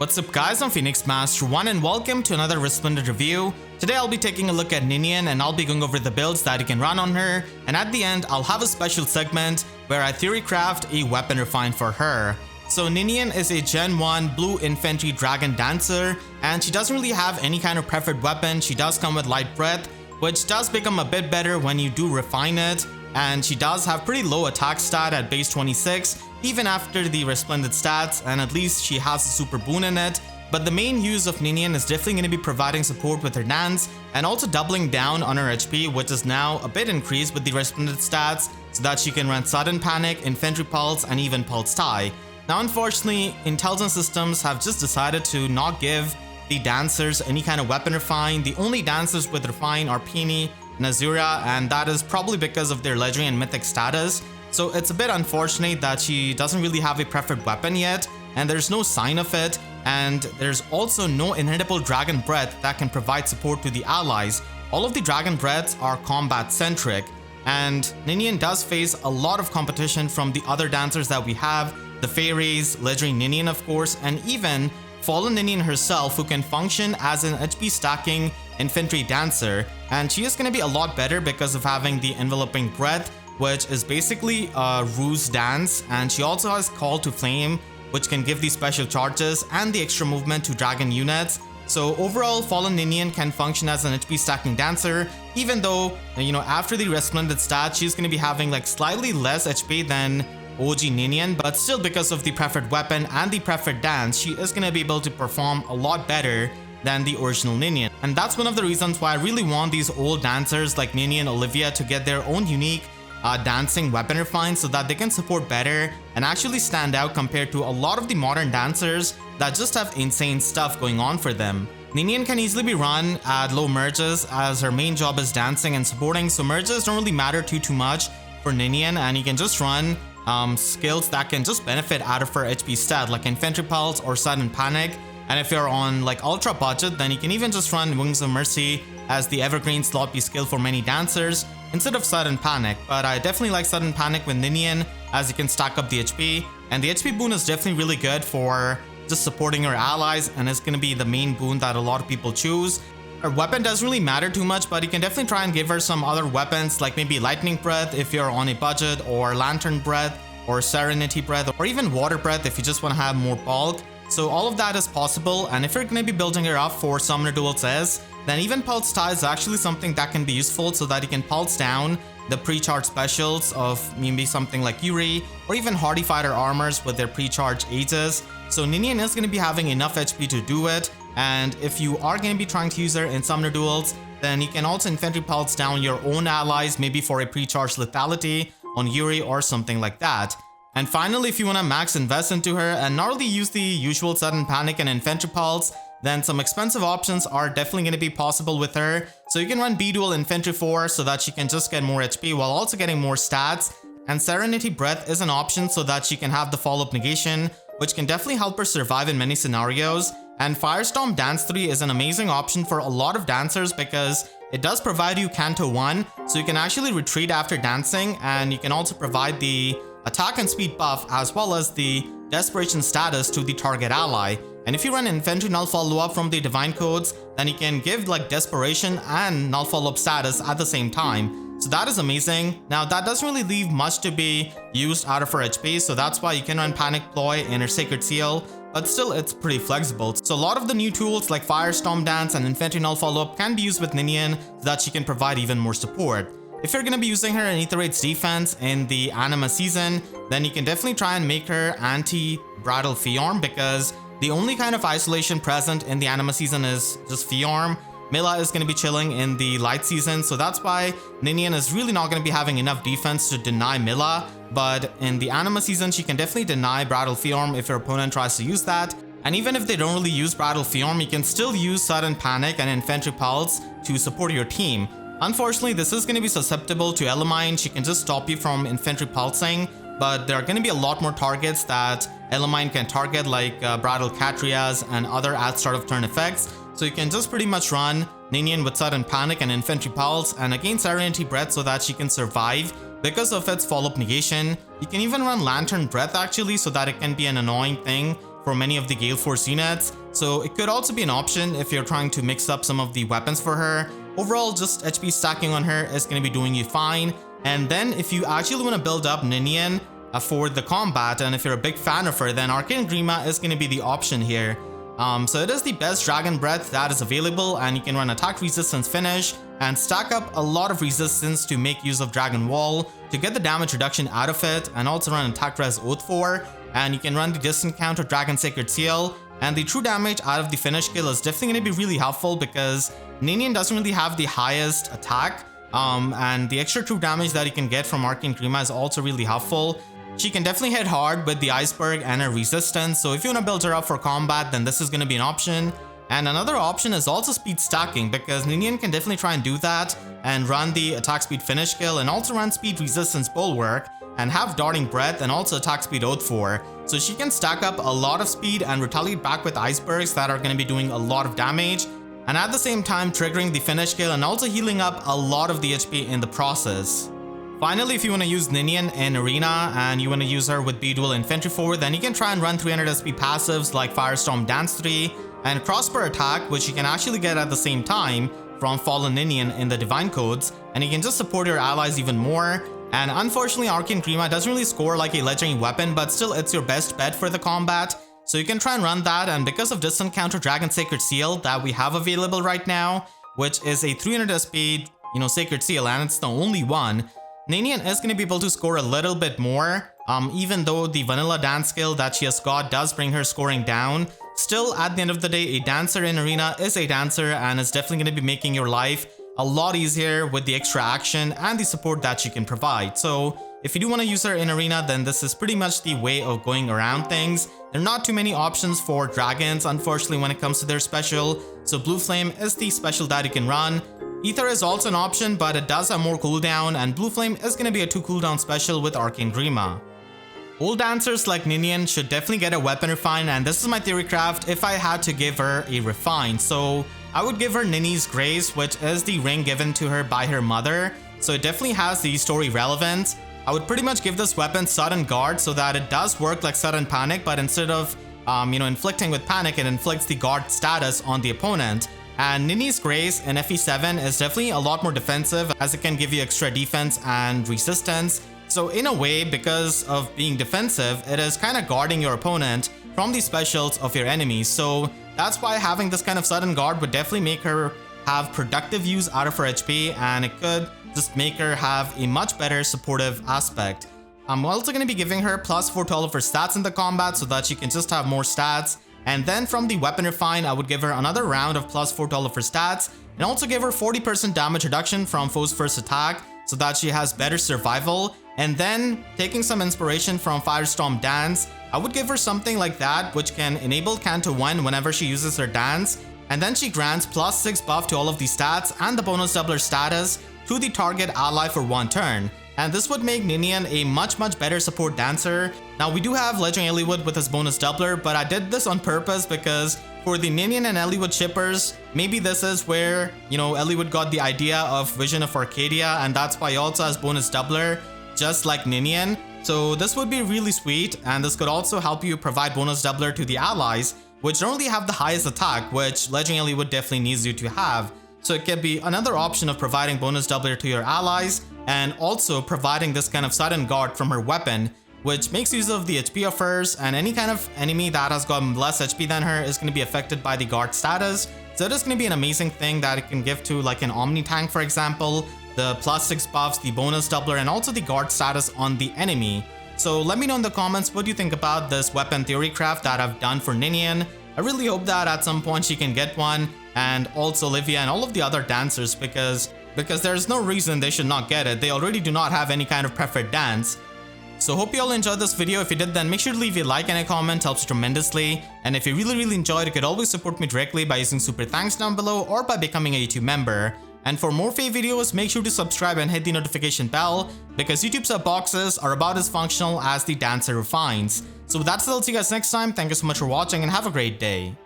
What's up guys, I'm Phoenix Master 1 and welcome to another Resplendent review. Today I'll be taking a look at Ninian and I'll be going over the builds that you can run on her, and at the end I'll have a special segment where I theory craft a weapon refine for her. So Ninian is a Gen 1 blue infantry dragon dancer, and she doesn't really have any kind of preferred weapon. She does come with light breath, which does become a bit better when you do refine it, and she does have pretty low attack stat at base 26 even after the Resplendent stats, and at least she has a super boon in it. But the main use of Ninian is definitely going to be providing support with her dance and also doubling down on her HP, which is now a bit increased with the Resplendent stats, so that she can run Sudden Panic, Infantry Pulse, and even Pulse Tie. Now unfortunately, intelligence systems have just decided to not give the dancers any kind of weapon refine. The only dancers with refine are Peony and Azura, and that is probably because of their legendary and mythic status. So it's a bit unfortunate that she doesn't really have a preferred weapon yet, and there's no sign of it, and there's also no inhibitable dragon breath that can provide support to the allies. All of the dragon breaths are combat centric, and Ninian does face a lot of competition from the other dancers that we have, the fairies, legendary Ninian of course, and even Fallen Ninian herself, who can function as an HP stacking infantry dancer, and she is going to be a lot better because of having the enveloping breath, which is basically a ruse dance, and she also has Call to Flame, which can give these special charges and the extra movement to dragon units. So overall, Fallen Ninian can function as an HP stacking dancer, even though, after the Resplendent stat, she's going to be having like slightly less HP than OG Ninian, but still because of the preferred weapon and the preferred dance, she is going to be able to perform a lot better than the original Ninian. And that's one of the reasons why I really want these old dancers like Ninian and Olivia to get their own unique dancing weapon refine, so that they can support better and actually stand out compared to a lot of the modern dancers that just have insane stuff going on for them. Ninian can easily be run at low merges as her main job is dancing and supporting, so merges don't really matter too much for Ninian, and you can just run skills that can just benefit out of her HP stat like Infantry Pulse or Sudden Panic. And if you're on like ultra budget, then you can even just run Wings of Mercy as the evergreen slot B skill for many dancers instead of Sudden Panic. But I definitely like Sudden Panic with Ninian, as you can stack up the HP, and the HP boon is definitely really good for just supporting your allies, and it's going to be the main boon that a lot of people choose. Her weapon doesn't really matter too much, but you can definitely try and give her some other weapons like maybe Lightning Breath if you're on a budget, or Lantern Breath, or Serenity Breath, or even Water Breath if you just want to have more bulk. So all of that is possible, and if you're going to be building her up for Summoner Duels S, then even Pulse Tie is actually something that can be useful, so that you can pulse down the pre-charge specials of maybe something like Yuri, or even Hardy Fighter armors with their pre-charge Aegis. So Ninian is going to be having enough HP to do it, and if you are going to be trying to use her in Summoner Duels, then you can also Infantry Pulse down your own allies, maybe for a pre-charge lethality on Yuri or something like that. And finally, if you want to max invest into her and not really use the usual Sudden Panic and Infantry Pulse, then some expensive options are definitely going to be possible with her. So you can run B-Dual Infantry 4 so that she can just get more HP while also getting more stats. And Serenity Breath is an option so that she can have the follow-up negation, which can definitely help her survive in many scenarios. And Firestorm Dance 3 is an amazing option for a lot of dancers because it does provide you Canto 1, so you can actually retreat after dancing, and you can also provide the attack and speed buff as well as the desperation status to the target ally. And if you run Infantry Null Follow-Up from the Divine Codes, then you can give like desperation and Null Follow-Up status at the same time. So that is amazing. Now that doesn't really leave much to be used out of her HP, so that's why you can run Panic Ploy in her Sacred Seal, but still it's pretty flexible. So a lot of the new tools like Firestorm Dance and Infantry Null Follow-Up can be used with Ninian so that she can provide even more support. If you're going to be using her in Aether Raid's defense in the Anima season, then you can definitely try and make her anti-Brattle Fiorm, because the only kind of isolation present in the Anima season is just Fiorm. Mila is going to be chilling in the Light season, so that's why Ninian is really not going to be having enough defense to deny Mila. But in the Anima season, she can definitely deny Brattle Fiorm if your opponent tries to use that. And even if they don't really use Brattle Fiorm, you can still use Sudden Panic and Infantry Pulse to support your team. Unfortunately, this is going to be susceptible to Elamine. She can just stop you from Infantry Pulsing, but there are going to be a lot more targets that Elamine can target, like Brattle Catrias and other at start of turn effects. So you can just pretty much run Ninian with Sudden Panic and Infantry Pulse, and again Serenity Breath so that she can survive because of its follow-up negation. You can even run Lantern Breath actually, so that it can be an annoying thing for many of the Gale Force units, so it could also be an option if you're trying to mix up some of the weapons for her. Overall, just HP stacking on her is going to be doing you fine. And then if you actually want to build up Ninian for the combat, and if you're a big fan of her, then Arcane Grima is going to be the option here. So it is the best Dragon Breath that is available, and you can run attack resistance finish and stack up a lot of resistance to make use of Dragon Wall to get the damage reduction out of it, and also run attack res Oath 4, and you can run the distant counter Dragon Sacred Seal, and the true damage out of the finish skill is definitely going to be really helpful because Ninian doesn't really have the highest attack, and the extra true damage that you can get from Arcane Grima is also really helpful. She can definitely hit hard with the Iceberg and her resistance, so if you want to build her up for combat, then this is going to be an option. And another option is also speed stacking, because Ninian can definitely try and do that and run the attack speed finish skill and also run speed resistance bulwark and have darting breath and also attack speed Oath 4. So she can stack up a lot of speed and retaliate back with icebergs that are going to be doing a lot of damage, and at the same time triggering the finish skill and also healing up a lot of the HP in the process. Finally, if you want to use Ninian in Arena and you want to use her with B-Dual Infantry 4, then you can try and run 300 SP passives like Firestorm Dance 3 and Crossbar Attack, which you can actually get at the same time from Fallen Ninian in the Divine Codes, and you can just support your allies even more. And unfortunately, Arcane Grima doesn't really score like a legendary weapon, but still it's your best bet for the combat. So you can try and run that, and because of distant counter Dragon Sacred Seal that we have available right now, which is a 300 SP, Sacred Seal, and it's the only one, Ninian is going to be able to score a little bit more, even though the vanilla dance skill that she has got does bring her scoring down. Still, at the end of the day, a dancer in Arena is a dancer, and is definitely going to be making your life a lot easier with the extra action and the support that she can provide. So if you do want to use her in Arena, then this is pretty much the way of going around things. There are not too many options for dragons, unfortunately, when it comes to their special, so Blue Flame is the special that you can run. Ether is also an option, but it does have more cooldown, and Blue Flame is going to be a 2 cooldown special with Arcane Grima. Old dancers like Ninian should definitely get a weapon refine, and this is my theory craft if I had to give her a refine. So I would give her Nini's Grace, which is the ring given to her by her mother, so it definitely has the story relevance. I would pretty much give this weapon Sudden Guard so that it does work like Sudden Panic, but instead of inflicting with panic, it inflicts the guard status on the opponent. And Nini's Grace in FE7 is definitely a lot more defensive, as it can give you extra defense and resistance. So in a way, because of being defensive, it is kind of guarding your opponent from the specials of your enemies. So that's why having this kind of sudden guard would definitely make her have productive use out of her HP, and it could just make her have a much better supportive aspect. I'm also going to be giving her +4 to all of her stats in the combat so that she can just have more stats. And then from the weapon refine, I would give her another round of +4 to all of her stats, and also give her 40% damage reduction from foe's first attack so that she has better survival. And then taking some inspiration from Firestorm Dance, I would give her something like that, which can enable Canto 1 whenever she uses her dance, and then she grants +6 buff to all of the stats and the bonus doubler status to the target ally for 1 turn. And this would make Ninian a much better support dancer. Now we do have Legendary Eliwood with his bonus doubler, but I did this on purpose because for the Ninian and Eliwood shippers, maybe this is where, Eliwood got the idea of Vision of Arcadia, and that's why he also has bonus doubler, just like Ninian. So this would be really sweet, and this could also help you provide bonus doubler to the allies, which don't really have the highest attack, which Legendary Eliwood definitely needs you to have. So it can be another option of providing bonus doubler to your allies, and also providing this kind of sudden guard from her weapon, which makes use of the HP of hers, and any kind of enemy that has got less HP than her is going to be affected by the guard status. So it is going to be an amazing thing that it can give to like an Omni Tank, for example, the +6 buffs, the bonus doubler, and also the guard status on the enemy. So let me know in the comments what you think about this weapon theory craft that I've done for Ninian. I really hope that at some point she can get one, and also Olivia and all of the other dancers, because there's no reason they should not get it. They already do not have any kind of preferred dance. So hope you all enjoyed this video. If you did, then make sure to leave a like and a comment, helps tremendously. And if you really enjoyed, you could always support me directly by using super thanks down below or by becoming a YouTube member. And for more FEH videos, make sure to subscribe and hit the notification bell, because YouTube sub boxes are about as functional as the dancer refines. So with that said, I'll see you guys next time. Thank you so much for watching and have a great day.